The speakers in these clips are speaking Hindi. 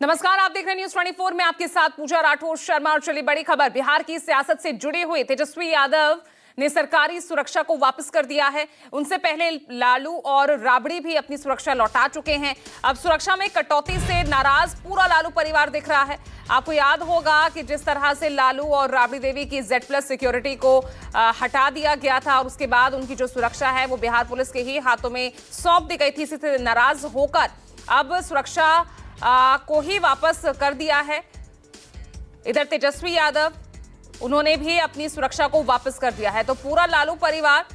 नमस्कार, आप देख रहे हैं न्यूज 24 में आपके साथ पूजा राठौर शर्मा। और चलिए बड़ी खबर, बिहार की सियासत से जुड़े हुए तेजस्वी यादव ने सरकारी सुरक्षा को वापस कर दिया है। उनसे पहले लालू और राबड़ी भी अपनी सुरक्षा लौटा चुके हैं। अब सुरक्षा में कटौती से नाराज पूरा लालू परिवार दिख रहा है। आपको याद होगा कि जिस तरह से लालू और राबड़ी देवी की Z+ सिक्योरिटी को हटा दिया गया था और उसके बाद उनकी जो सुरक्षा है वो बिहार पुलिस के ही हाथों में सौंप दी गई थी। इसी से नाराज होकर अब सुरक्षा को ही वापस कर दिया है। इधर तेजस्वी यादव, उन्होंने भी अपनी सुरक्षा को वापस कर दिया है। तो पूरा लालू परिवार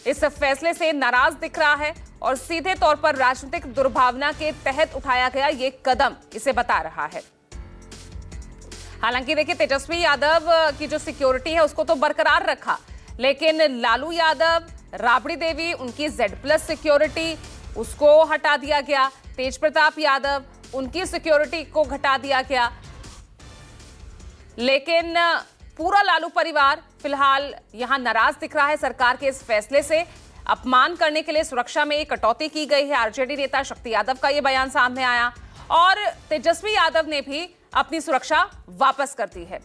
इस फैसले से नाराज दिख रहा है और सीधे तौर पर राजनीतिक दुर्भावना के तहत उठाया गया ये कदम इसे बता रहा है। हालांकि देखिए, तेजस्वी यादव की जो सिक्योरिटी है उसको तो बरकरार रखा, लेकिन लालू यादव, राबड़ी देवी, उनकी Z+ सिक्योरिटी उसको हटा दिया गया। तेज प्रताप यादव, उनकी सिक्योरिटी को घटा दिया गया। लेकिन पूरा लालू परिवार फिलहाल यहां नाराज दिख रहा है सरकार के इस फैसले से। अपमान करने के लिए सुरक्षा में कटौती की गई है। आरजेडी नेता शक्ति यादव का यह बयान सामने आया और तेजस्वी यादव ने भी अपनी सुरक्षा वापस कर दी है।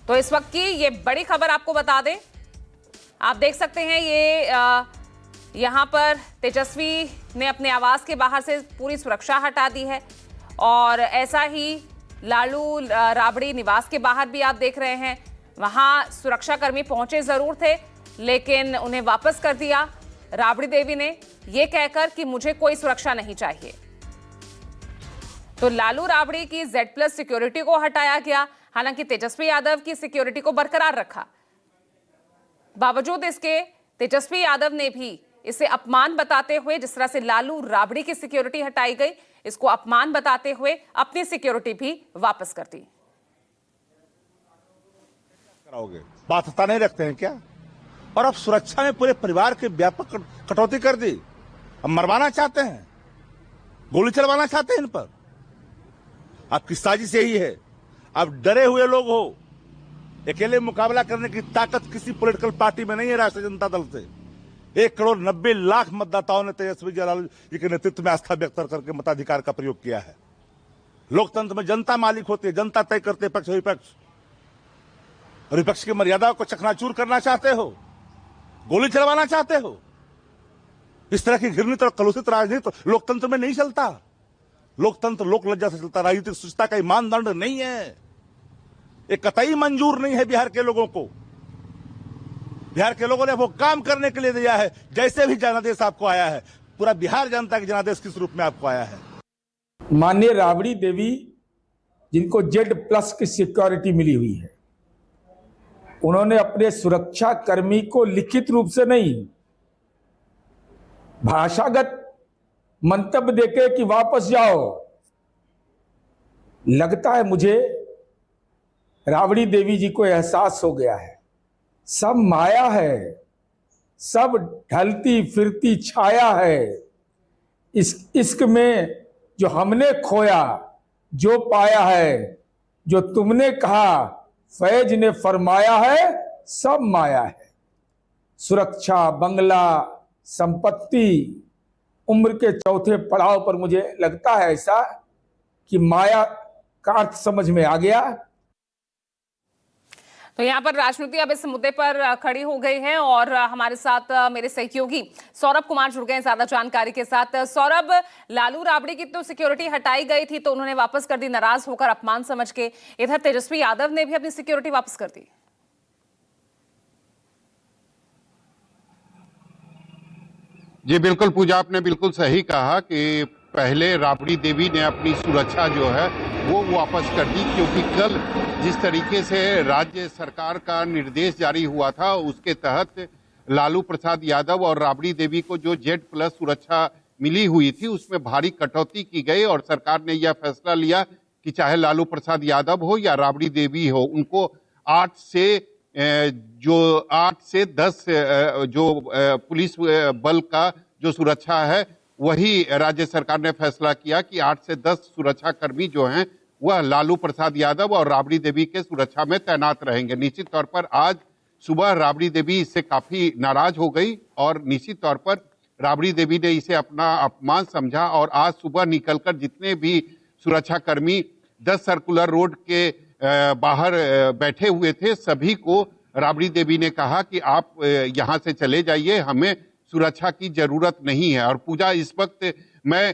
तो इस वक्त की ये बड़ी खबर आपको बता दें, आप देख सकते हैं ये यहां पर तेजस्वी ने अपने आवास के बाहर से पूरी सुरक्षा हटा दी है और ऐसा ही लालू राबड़ी निवास के बाहर भी आप देख रहे हैं। वहां सुरक्षाकर्मी पहुंचे जरूर थे लेकिन उन्हें वापस कर दिया राबड़ी देवी ने, यह कहकर कि मुझे कोई सुरक्षा नहीं चाहिए। तो लालू राबड़ी की Z+ सिक्योरिटी को हटाया गया, हालांकि तेजस्वी यादव की सिक्योरिटी को बरकरार रखा। बावजूद इसके तेजस्वी यादव ने भी इसे अपमान बताते हुए, जिस तरह से लालू राबड़ी की सिक्योरिटी हटाई गई, इसको अपमान बताते हुए अपनी सिक्योरिटी भी वापस कर दी। कराओगे, बाध्यता नहीं रखते हैं क्या? और अब सुरक्षा में पूरे परिवार के व्यापक कटौती कर दी। अब मरवाना चाहते हैं, गोली चलवाना चाहते हैं इन पर। आपकी साजिश यही है। अब डरे हुए लोग हो, अकेले मुकाबला करने की ताकत किसी पॉलिटिकल पार्टी में नहीं है। राष्ट्रीय जनता दल से 1,90,00,000 मतदाताओं ने तेजस्वी जी के नेतृत्व में आस्था व्यक्त करके मताधिकार का प्रयोग किया है। लोकतंत्र में जनता मालिक होती है, जनता तय करते पक्ष विपक्ष। और विपक्ष की मर्यादाओं को चकनाचूर करना चाहते हो, गोली चलवाना चाहते हो। इस तरह की घृणित और कलुषित राजनीति लोकतंत्र में नहीं चलता। लोकतंत्र लोक लज्जा से चलता, राजनीतिक सुचिता का मानदंड नहीं है। ये कतई मंजूर नहीं है बिहार के लोगों को। बिहार के लोगों ने वो काम करने के लिए दिया है जैसे भी जनादेश आपको आया है। पूरा बिहार जनता के जनादेश किस रूप में आपको आया है? माननीय राबड़ी देवी, जिनको Z+ की सिक्योरिटी मिली हुई है, उन्होंने अपने सुरक्षा कर्मी को लिखित रूप से नहीं, भाषागत मंतव्य देके कि वापस जाओ। लगता है मुझे राबड़ी देवी जी को एहसास हो गया है, सब माया है, सब ढलती फिरती छाया है। इस इश्क में जो हमने खोया, जो पाया है, जो तुमने कहा फैज ने फरमाया है, सब माया है। सुरक्षा, बंगला, संपत्ति, उम्र के चौथे पड़ाव पर मुझे लगता है ऐसा कि माया का अर्थ समझ में आ गया। तो यहाँ पर राजनीति अब इस मुद्दे पर खड़ी हो गई है और हमारे साथ मेरे सहयोगी सौरभ कुमार जुड़ गए हैं ज्यादा जानकारी के साथ। सौरभ, लालू राबड़ी की तो सिक्योरिटी हटाई गई थी तो उन्होंने वापस कर दी नाराज होकर, अपमान समझ के। इधर तेजस्वी यादव ने भी अपनी सिक्योरिटी वापस कर दी। जी बिल्कुल पूजा, आपने बिल्कुल सही कहा कि पहले राबड़ी देवी ने अपनी सुरक्षा जो है वो वापस कर दी, क्योंकि कल जिस तरीके से राज्य सरकार का निर्देश जारी हुआ था उसके तहत लालू प्रसाद यादव और राबड़ी देवी को जो Z+ सुरक्षा मिली हुई थी उसमें भारी कटौती की गई और सरकार ने यह फैसला लिया कि चाहे लालू प्रसाद यादव हो या राबड़ी देवी हो, उनको 8 से 10 जो पुलिस बल का जो सुरक्षा है वही राज्य सरकार ने फैसला किया कि 8 से 10 सुरक्षाकर्मी जो हैं वह लालू प्रसाद यादव और राबड़ी देवी के सुरक्षा में तैनात रहेंगे। निश्चित तौर पर आज सुबह राबड़ी देवी इससे काफी नाराज हो गई और निश्चित तौर पर राबड़ी देवी ने इसे अपना अपमान समझा और आज सुबह निकलकर जितने भी सुरक्षाकर्मी 10 सर्कुलर रोड के बाहर बैठे हुए थे, सभी को राबड़ी देवी ने कहा कि आप यहाँ से चले जाइए, हमें सुरक्षा की जरूरत नहीं है। और पूजा, इस वक्त मैं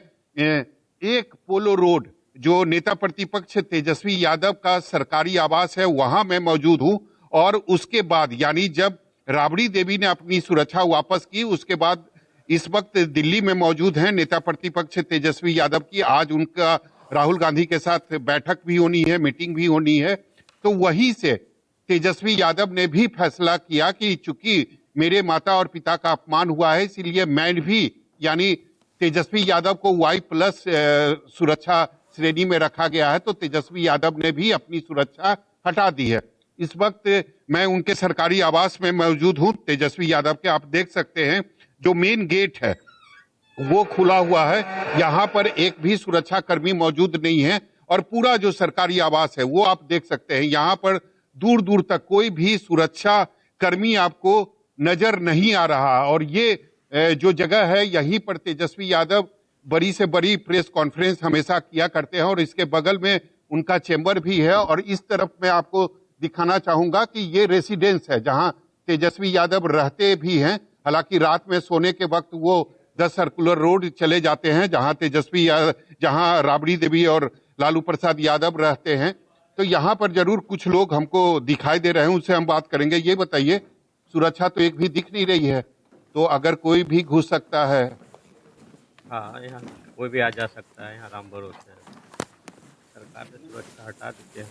एक पोलो रोड जो नेता प्रतिपक्ष तेजस्वी यादव का सरकारी आवास है वहां मैं मौजूद हूं, और उसके बाद यानी जब राबड़ी देवी ने अपनी सुरक्षा वापस की उसके बाद इस वक्त दिल्ली में मौजूद हैं नेता प्रतिपक्ष तेजस्वी यादव की। आज उनका राहुल गांधी के साथ बैठक भी होनी है, मीटिंग भी होनी है। तो वहीं से तेजस्वी यादव ने भी फैसला किया कि चूंकि मेरे माता और पिता का अपमान हुआ है, इसलिए मैं भी यानी तेजस्वी यादव को Y+ सुरक्षा श्रेणी में रखा गया है, तो तेजस्वी यादव ने भी अपनी सुरक्षा हटा दी है। इस वक्त मैं उनके सरकारी आवास में मौजूद हूं तेजस्वी यादव के। आप देख सकते हैं जो मेन गेट है वो खुला हुआ है, यहाँ पर एक भी सुरक्षा कर्मी मौजूद नहीं है, और पूरा जो सरकारी आवास है वो आप देख सकते हैं। यहाँ पर दूर दूर तक कोई भी सुरक्षा कर्मी आपको नजर नहीं आ रहा। और ये जो जगह है यहीं पर तेजस्वी यादव बड़ी से बड़ी प्रेस कॉन्फ्रेंस हमेशा किया करते हैं, और इसके बगल में उनका चेंबर भी है। और इस तरफ मैं आपको दिखाना चाहूंगा कि ये रेसिडेंस है जहां तेजस्वी यादव रहते भी हैं। हालांकि रात में सोने के वक्त वो 10 सर्कुलर रोड चले जाते हैं जहां राबड़ी देवी और लालू प्रसाद यादव रहते हैं। तो यहाँ पर जरूर कुछ लोग हमको दिखाई दे रहे हैं, उनसे हम बात करेंगे। ये बताइए, सुरक्षा तो एक भी दिख नहीं रही है, तो अगर कोई भी घुस सकता है? हाँ, यहाँ कोई भी आ जा सकता है, यहाँ राम भरोसे है। सरकार ने सुरक्षा हटा दी है।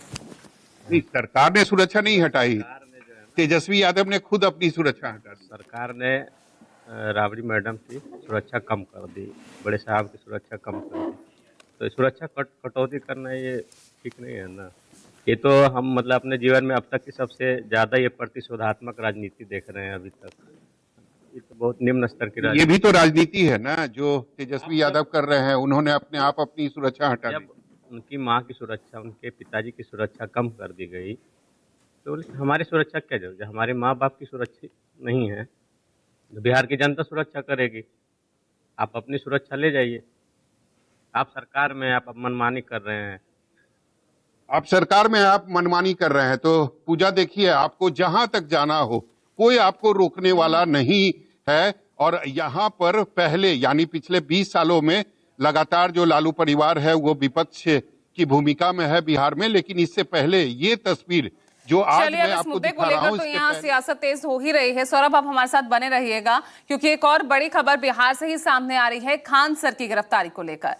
नहीं, सरकार ने सुरक्षा नहीं हटाई, सरकार ने जो है ना, तेजस्वी यादव ने खुद अपनी सुरक्षा हटा दी। सरकार ने राबड़ी मैडम की सुरक्षा कम कर दी, बड़े साहब की सुरक्षा कम कर दी। तो ये सुरक्षा कटौती करना ये ठीक नहीं है ना। ये तो हम मतलब अपने जीवन में अब तक की सबसे ज़्यादा ये प्रतिशोधात्मक राजनीति देख रहे हैं अभी तक। ये तो बहुत निम्न स्तर की ये राजनीति। भी तो राजनीति है ना जो तेजस्वी यादव कर रहे हैं। उन्होंने अपने आप अपनी सुरक्षा हटा दी। जब उनकी माँ की सुरक्षा, उनके पिताजी की सुरक्षा कम कर दी गई, तो हमारी सुरक्षा क्या जरूरत है? हमारे माँ बाप की सुरक्षा नहीं है, तो बिहार की जनता सुरक्षा करेगी। आप अपनी सुरक्षा ले जाइए। आप सरकार में आप मनमानी कर रहे हैं। आप सरकार में आप मनमानी कर रहे हैं। तो पूजा देखिए, आपको जहां तक जाना हो कोई आपको रोकने वाला नहीं है। और यहाँ पर पहले यानी पिछले 20 सालों में लगातार जो लालू परिवार है वो विपक्ष की भूमिका में है बिहार में, लेकिन इससे पहले ये तस्वीर जो आज चलिए, मैं अब इस आपको मुद्दे को दिखा रहा लेकर हूं, तो इसके यहाँ पहले- सियासत तेज हो ही रही है। सौरभ, आप हमारे साथ बने रहिएगा क्योंकि एक और बड़ी खबर बिहार से ही सामने आ रही है खान सर की गिरफ्तारी को लेकर।